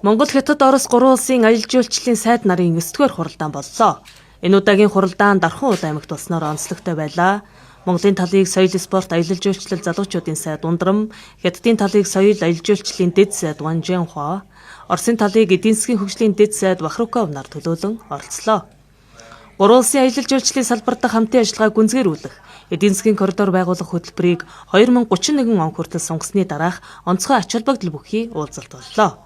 Монгол, Хятад, Орос 3 улсын аялал жуулчлалын сайд нарын 9-р хуралдаан боллоо. Энэ удаагийн хуралдаан Дархан уул аймагт болсноор онцлогтой байлаа. Монголын талыг соёл спорт аялал жуулчлал залуучуудын сайд Ундрам, Хятадын талыг соёл аялал жуулчлалын дэд сайд Ванжэнхуа, Оросын талыг эдийн засгийн хөгжлийн дэд сайд Вахруков нар төлөөлөн оролцлоо. 3 улсын аялал жуулчлалын салбар дахь хамтын ажиллагааг гүнзгийрүүлэх, эдийн засгийн коридор байгуулах хөтөлбөрийг 2031 он хүртэл сунгасны дараах онцгой ач холбогдол бүхий уулзалт боллоо.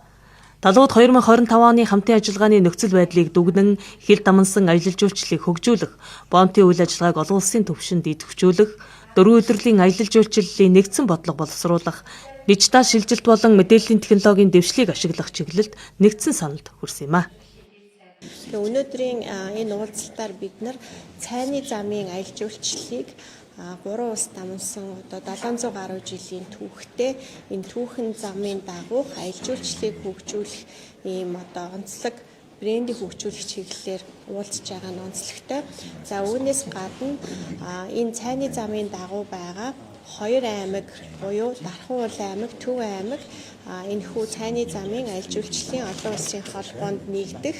Талууд 2025 оны хамтын ажиллагааны нөхцөл байдлыг дүгнэн хил дамнсан аялал жуулчлалыг хөгжүүлэх, бонтын үйл ажиллагааг олон улсын түвшинд идэвхжүүлэх, 4 өдрлийн аялал жуулчлалын нэгдсэн бодлого боловсруулах, дижитал шилжилт болон мэдээллийн технологийн дэвшлиг ашиглах чиглэлд нэгдсэн саналд хүрсэн юм а. Өнөөдрийн энэ уулзалтаар бид нар цайны замын аялал жуулчлалыг 3 улс дамнсан одоо 700 гаруй жилийн түүхтэй энэ түүхэн замын дагуух аялал жуулчлалыг хөгжүүлэх ийм одоо онцлог брендийг хөгжүүлэх чиглэлээр уулзж байгаа нь онцлогтой. За үүнээс гадна энэ цайны замын дагуу байгаа 2 аймаг буюу Дархан уул аймаг, Төв аймаг энэхүү цайны замын аялал жуулчлалын олон улсын холбоонд нэгдэх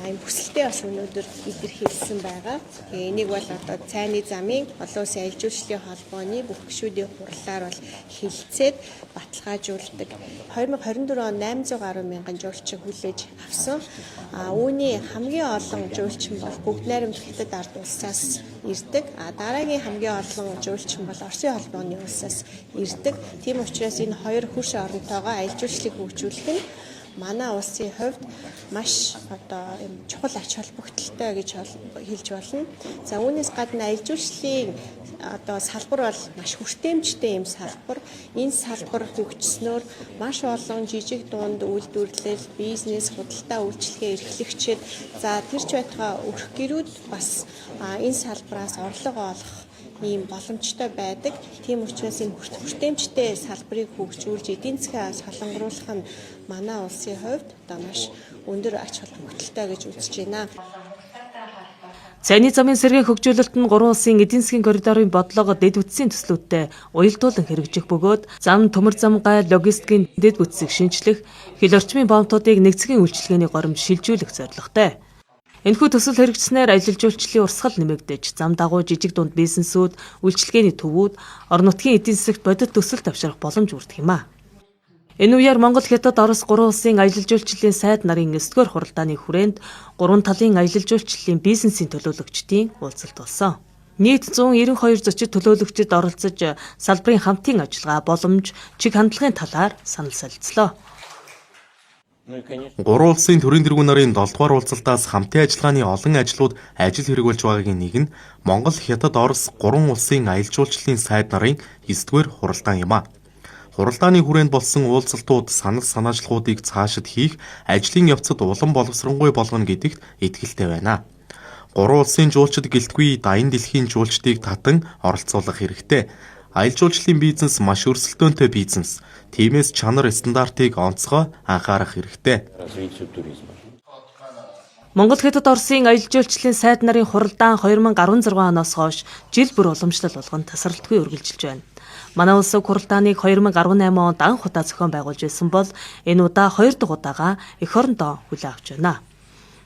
энэ хүсэлтэд бас өнөөдөр илэрхийлсэн байгаа. Энийг бол одоо цайны замын олон улсын аялал жуулчлалын холбооны бүх гишүүдийн хурлаар бол хэлэлцээд баталгаажуулдаг. 2024 он 800 гаруй мянган жуулчин хүлээж авсан. Үүний хамгийн олон жуулчин бол Бүгд найрамдах Хятад ард улсаас ирдэг. Дараагийн хамгийн олон жуулчин бол Оросын холбооны улсаас ирдэг. Тийм учраас энэ хоёр хөрш оронтойгоо аялал жуулчлалыг хөгжүүлэх нь манай улсын хувьд маш одоо чухал ач холбогдолтой гэж хэлж болно. За үүнээс гадна аялал жуулчлалын одоо салбар бол маш хүртээмжтэй юм салбар. Энэ салбар хөгжснөөр маш олон жижиг дунд үйлдвэрлэл, бизнес, худалдаа үйлчилгээ эрхлэгчид за тэрч байтугай өрх гэрүүд бас энэ салбараас орлого олох ийм боломжтой байдаг. Тийм учраас энэ хүртээмжтэй салбарыг хөгжүүлж эдийн засгийн солонгоруулах нь манай улсын хувьд одоо маш өндөр ач холбогдолтой гэж үзэж байна. Цайны замын сэргийн хөгжүүлэлт нь 3 улсын эдийн засгийн коридорын бодлого дэд бүтцийн төслүүдтэй уялдуулан хэрэгжих бөгөөд зам, төмөр зам, гай, логистикийн дэд бүтцийг шинжлэх, хил орчмын бомтуудыг нэгцгийн үйлчилгээний горимд шилжүүлэх зорилготой. Энэхүү төсөл хэрэгжснээр аялал жуулчлалын урсгал нэмэгдэж, зам дагуу жижиг дунд бизнесүүд, үйлчилгээний төвүүд, орон нутгийн эдийн засагт бодит төсөл тавьшрах боломж бүрдэх юм а. Энэ үеэр Монгол, Хятад, Орос 3 улсын аялал жуулчлалын сайд нарын 9-р хуралдааны хүрээнд 3 талын аялал жуулчлалын бизнесийн төлөөлөгчдийн уулзалт болсон. Нийт 192 зочид төлөөлөгчид оролцож, салбарын хамтын ажиллагаа, боломж, чиг хандлагын талаар санал солилцлоо. 3 улсын төрийн тэргүүн нарын 7 дугаар уулзалтаас хамтын ажиллагааны олон ажлууд ажил хэрэг болж байгаагийн нэг нь Монгол, Хятад, Орос 3 улсын аялал жуулчлалын сайд нарын 9-р хуралдаан юм а. Хуралдааны хүрээнд болсон уулзалтууд санал санаачлагуудыг цаашид хийх ажлын явцад улам боловсронгуй болгоно гэдэгт итгэлтэй байна. 3 улсын жуулчид гэлтгүй даян дэлхийн жуулчдыг татан оролцуулах хэрэгтэй. Аялал жуулчлалын бизнес маш өрсөлдөөнтэй бизнес. Тиймээс чанар стандартыг онцгой анхаарах хэрэгтэй. Монгол, Хятад, Оросын аялал жуулчлалын сайд нарын хуралдаан 2016 оноос хойш жил бүр уламжлал болгон тасралтгүй үргэлжилж байна. Манай улс хуралдааныг 2018 онд анх удаа зохион байгуулж байсан бол энэ удаа 2 дахь удаага эх орондоо хүлээн авч байна.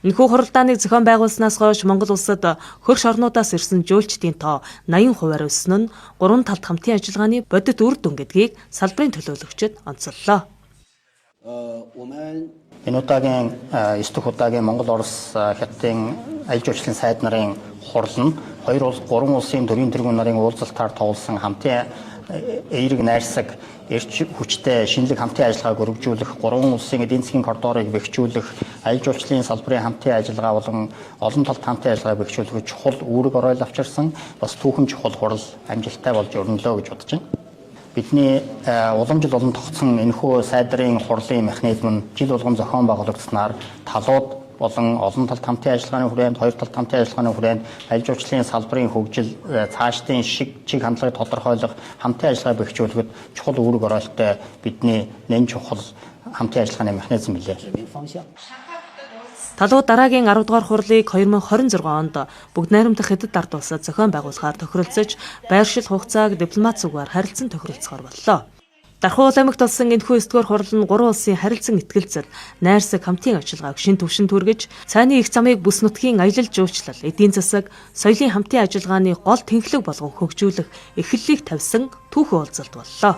Энэхүү хуралдааныг зохион байгуулснаас хойш Монгол улсад хөрш орнуудаас ирсэн жуулчдын тоо 80% өснө нь 3 талд хамтын ажиллагааны бодит үр дүн гэдгийг салбарын төлөөлөгчид онцоллоо. Энэ удаагийн 9 дахь удаагийн Монгол, Орос, Хятадын аялал жуулчлалын сайд нарын хурал нь 3 улсын төрийн тэргүүн нарын уулзалтаар тоглосон хамтын эерэг найрсаг эрч хүчтэй шинэлэг хамтын ажиллагааг өргөжүүлэх, 3 улсын эдийн засгийн коридорыг бэхжүүлэх, аялал жуулчлалын салбарын хамтын ажиллагаа болон олон талт хамтын ажиллагааг бэхжүүлэх чухал үүрэг оройл авчирсан бас түүхэн чухал хурал амжилттай болж өрнөлөө гэж бодож байна. Бидний уламжил болон тогтсон энэхүү сайдрын хурлын механизм нь жил болгон зохион байгуулагдсанаар талууд болон олон талт хамтын ажиллагааны хүрээнд, хоёр талт хамтын ажиллагааны хүрээнд аялал жуулчлалын салбарын хөгжил, цаашдын чиг хандлагыг тодорхойлох, хамтын ажиллагаа бэхжүүлэхэд чухал үүрэг оройлтой бидний нэн чухал хамтын ажиллагааны механизм билээ. Талууд дараагийн 10 дугаар хурлыг 2026 онд Бүгд найрамдах Хятад ард улсад зохион байгуулахаар тохиролцож, байршил хугацааг дипломат зүгээр харилцан тохиролцохоор боллоо. Дархан уул аймагт болсон энэхүү 9-р хурал нь 3 улсын харилцан итгэлцэл, найрсаг хамтын ажиллагааг шин түвшинд хүргэж, цайны их замыг бүс нутгийн аялал жуулчлал, эдийн засаг, соёлын хамтын ажиллагааны гол тэнхлэг болгон хөгжүүлэх эхлэлийг тавьсан түүхэн уулзалт боллоо.